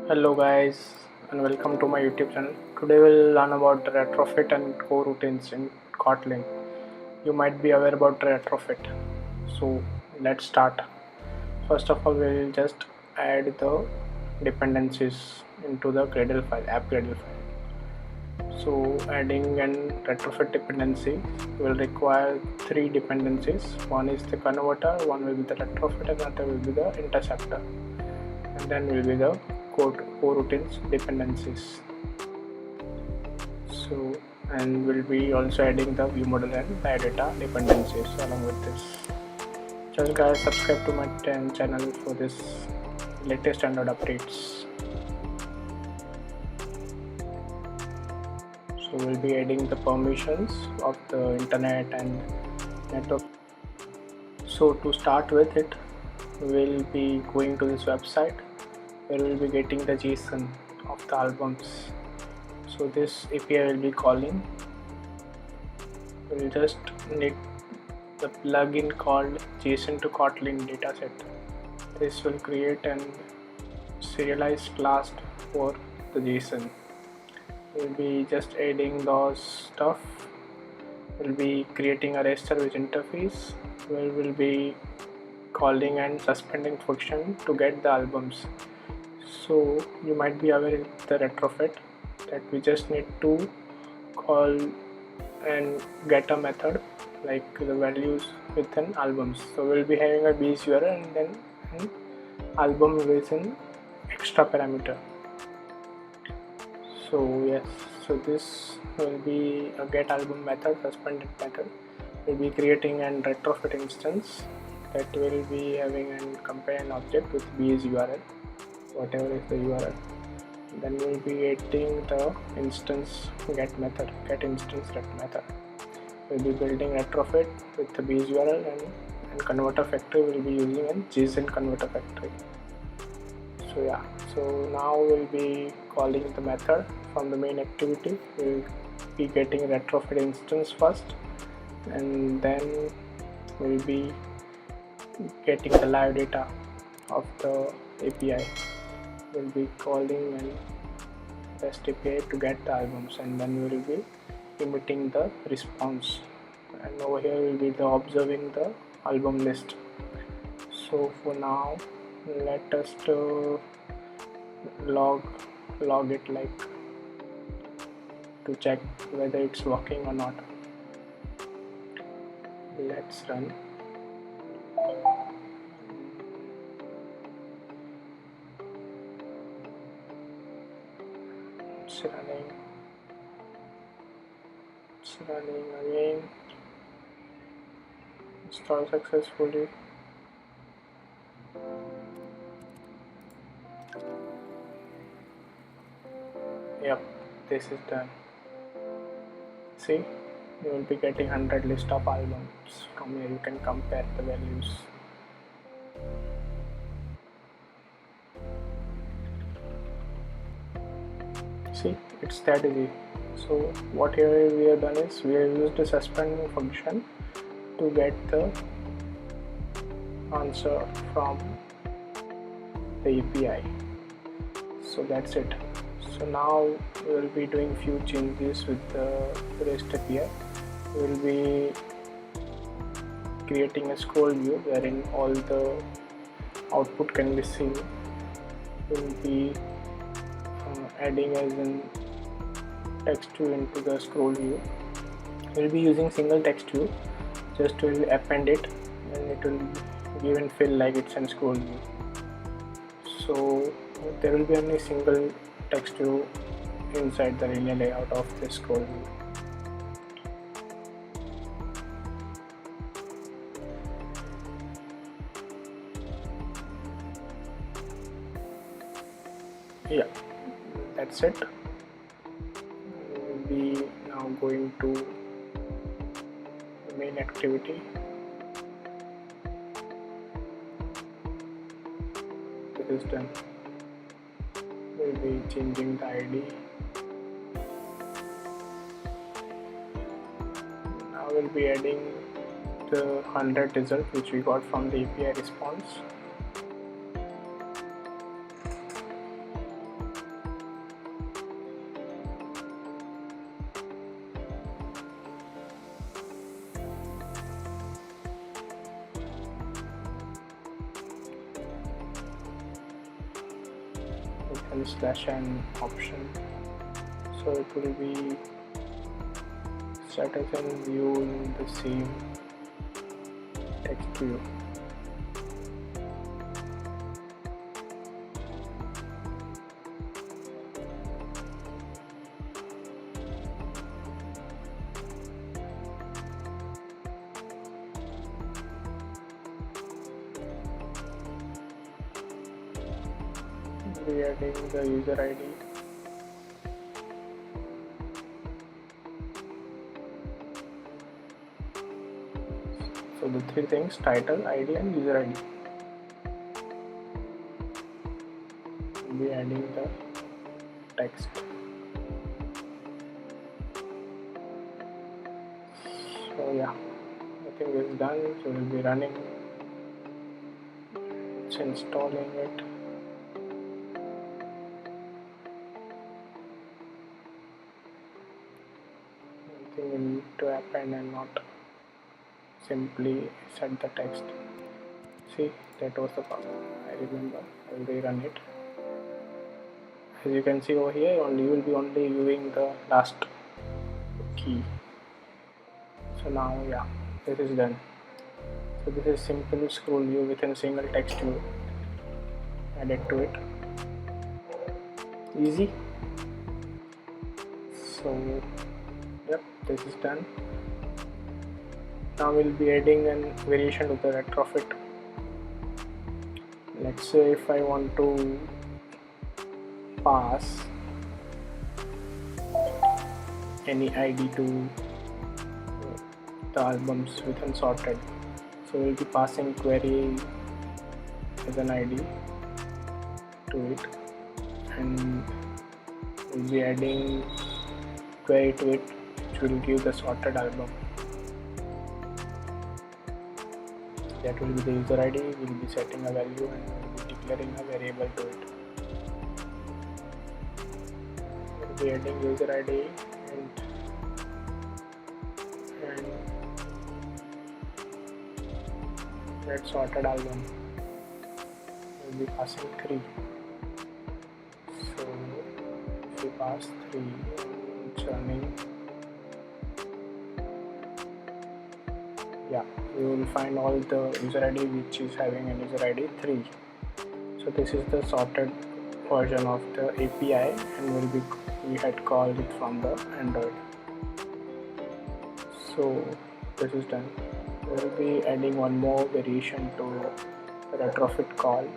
Hello guys and welcome to my YouTube channel. Today we'll learn about retrofit and coroutines in Kotlin. You might be aware about retrofit. So let's start. First of all, we'll just add the dependencies into the Gradle file, app Gradle file. So adding an retrofit dependency will require three dependencies. One is the converter, one will be the retrofit, and another will be the interceptor, and then will be the coroutines dependencies. So, and we'll be also adding the view model and the data dependencies along with this. Just guys, subscribe to my channel for this latest Android updates. So we'll be adding the permissions of the internet and network. So to start with it, we'll be going to this website where we'll be getting the JSON of the albums. So this API will be calling. We'll just need the plugin called JSON to Kotlin dataset. This will create an serialized class for the JSON. We'll be just adding those stuff. We'll be creating a REST service interface where we'll be calling and suspending function to get the albums. So you might be aware of the retrofit that we just need to call and get a method like the values within albums. So we'll be having a base URL and then an album with an extra parameter. So yes, so this will be a get album method, suspended method. We'll be creating an retrofit instance that will be having an companion object with base URL, whatever is the URL. Then we'll be getting the instance get method, get instance get method. We'll be building retrofit with the base URL and converter factory will be using a JSON converter factory. So yeah, so now we'll be calling the method from the main activity. We'll be getting retrofit instance first, and then we'll be getting the live data of the API. We'll be calling an REST API to get the albums, and then we will be emitting the response, and over here will be the observing the album list. So for now, let us log it like to check whether it's working or not. Let's run. It's running again. Install successfully. Yep, this is done. See, you will be getting 100 list of albums. From here you can compare the values. See, it's that easy. So what here we have done is we have used the suspending function to get the answer from the API. So that's it. So now we will be doing few changes with the REST API. We will be creating a scroll view wherein all the output can be seen. We will be adding as in text view into the scroll view. We will be using single text view, just will append it and it will give and fill like it's in scroll view. So there will be only single text view inside the linear layout of this scroll view. Yeah, that's it. We'll be now going to the main activity. This is done. We'll be changing the ID. Now we'll be adding the 100 result which we got from the API response. n option, so it will be set as a view in the same text view. We adding the user ID. So the three things: title, ID, and user ID. We'll be adding the text. So yeah, nothing is done. So we'll be running. It's installing it. Nothing will need to happen and not simply set the text. See, that was the problem. I remember. I will rerun it. As you can see over here, you will be only viewing the last key. So now, yeah, this is done. So this is simple scroll view within a single text view. Added to it. Easy. So, yep, this is done. Now we'll be adding a variation to the retrofit. Let's say if I want to pass any ID to the albums within sorted, so we'll be passing query as an ID to it, and we'll be adding query to it which will give the sorted album. That will be the user ID. We'll be setting a value and we'll be declaring a variable to it. We'll be adding user ID and that sorted album. We'll be passing 3. So if we pass 3, it's running. Yeah, you will find all the user ID which is having a user ID 3. So this is the sorted version of the API, and we had called it from the Android. So this is done. We will be adding one more variation to the retrofit call.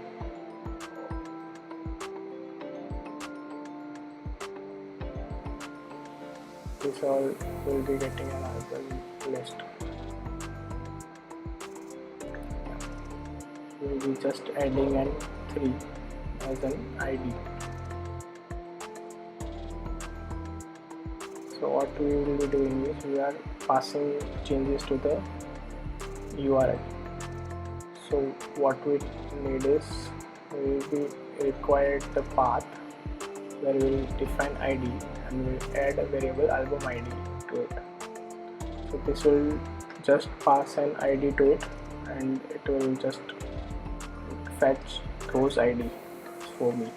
This all will be getting an album list. We will be just adding an 3 as an ID. So what we will be doing is we are passing changes to the URL. So what we need is we will be required the path where we will define ID and we will add a variable album ID to it. So this will just pass an ID to it and it will just fetch those ID for me.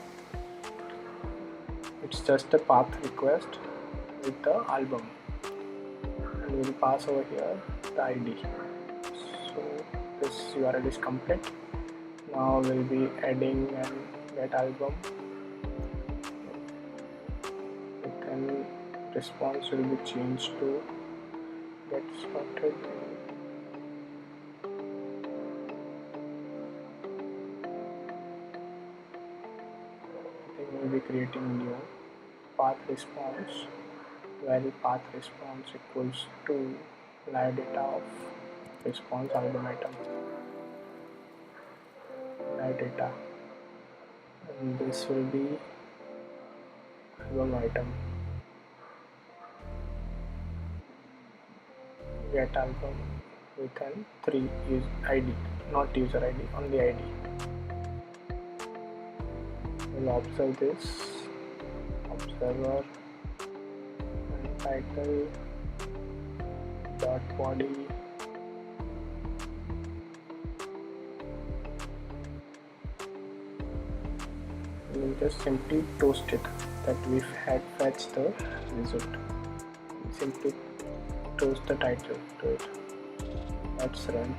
It's just a path request with the album, and we will pass over here the ID. So this URL is complete. Now we'll be adding an get album, then response will be changed to get started. We'll be creating new path response, where path response equals to live data of response album item, live data, and this will be album item, get album with an 3 ID, not user ID, only ID. We'll observe this observer and title dot body we'll just simply toast it, that we had fetched the result. Simply toast the title to it. Let's run.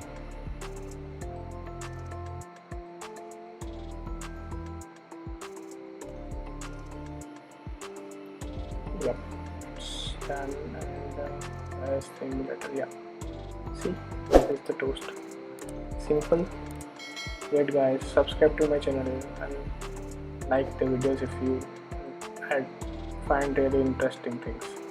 Yep, it's done. And as the emulator, yeah, see, this is the toast. Simple. Great guys, subscribe to my channel and like the videos if you had find really interesting things.